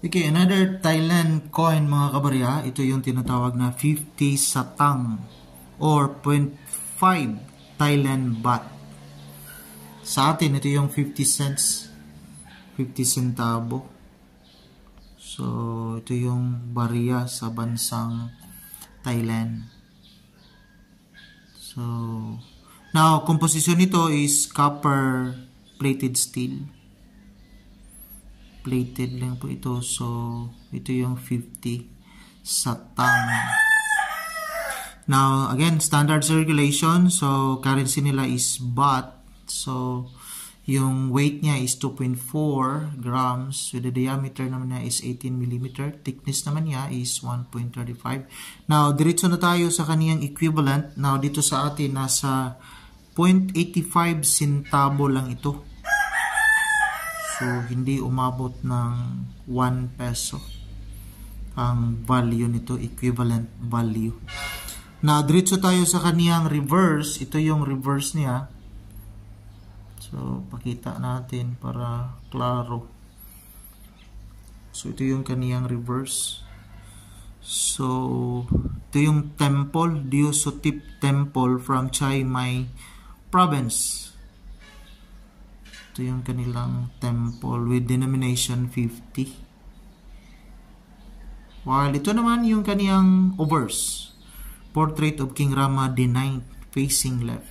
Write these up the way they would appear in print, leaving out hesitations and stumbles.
Okay, another Thailand coin mga kabarya. Ito yung tinatawag na 50 satang or 0.5 Thailand baht. Sa atin, ito yung 50 cents, 50 centavo. So, ito yung barya sa bansang Thailand. So, now, composition nito is copper plated steel. Plated lang po ito. So, ito yung 50 satang. Now, again, standard circulation. So, currency nila is baht. So, yung weight niya is 2.4 grams. With the diameter naman niya is 18 mm. Thickness naman niya is 1.35. Now, diretso na tayo sa kaniyang equivalent. Now, dito sa atin, nasa 0.85 centavo lang ito. So, hindi umabot ng 1 peso ang value nito, equivalent value. Na diretso tayo sa kaniyang reverse. Ito yung reverse niya. So, pakita natin para klaro. So, ito yung kaniyang reverse. So, ito yung temple, Diosotip Temple from Chiang Mai Province. Ito yung kanilang temple with denomination 50. While ito naman yung kaniyang obverse. Portrait of King Rama IX facing left.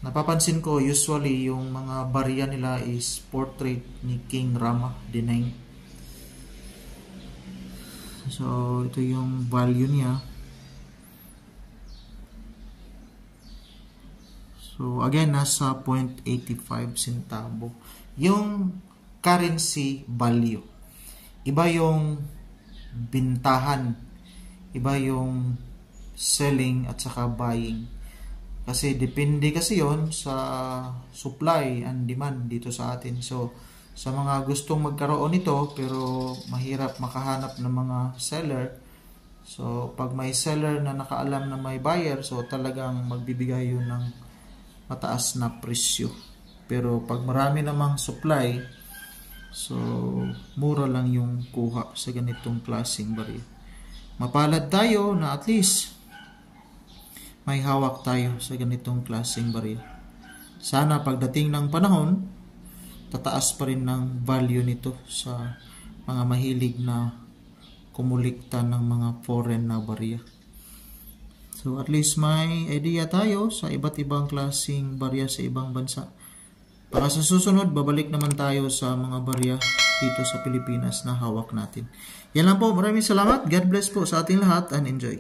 Napapansin ko usually yung mga barya nila is portrait ni King Rama IX. So ito yung value niya. So, again, nasa 0.85 centavo. Yung currency value. Iba yung bintahan. Iba yung selling at saka buying. Kasi depende kasi yon sa supply and demand dito sa atin. So, sa mga gustong magkaroon nito pero mahirap makahanap ng mga seller. So, pag may seller na nakaalam na may buyer, so talagang magbibigay yun ng mataas na presyo. Pero pag marami namang supply, so mura lang yung kuha sa ganitong klaseng barya. Mapalad tayo na at least may hawak tayo sa ganitong klaseng barya. Sana pagdating ng panahon, tataas pa rin ng value nito sa mga mahilig na kumulikta ng mga foreign na barya. So, at least may idea tayo sa iba't ibang klaseng barya sa ibang bansa. Para sa susunod, babalik naman tayo sa mga barya dito sa Pilipinas na hawak natin. Yan lang po. Maraming salamat. God bless po sa ating lahat and enjoy.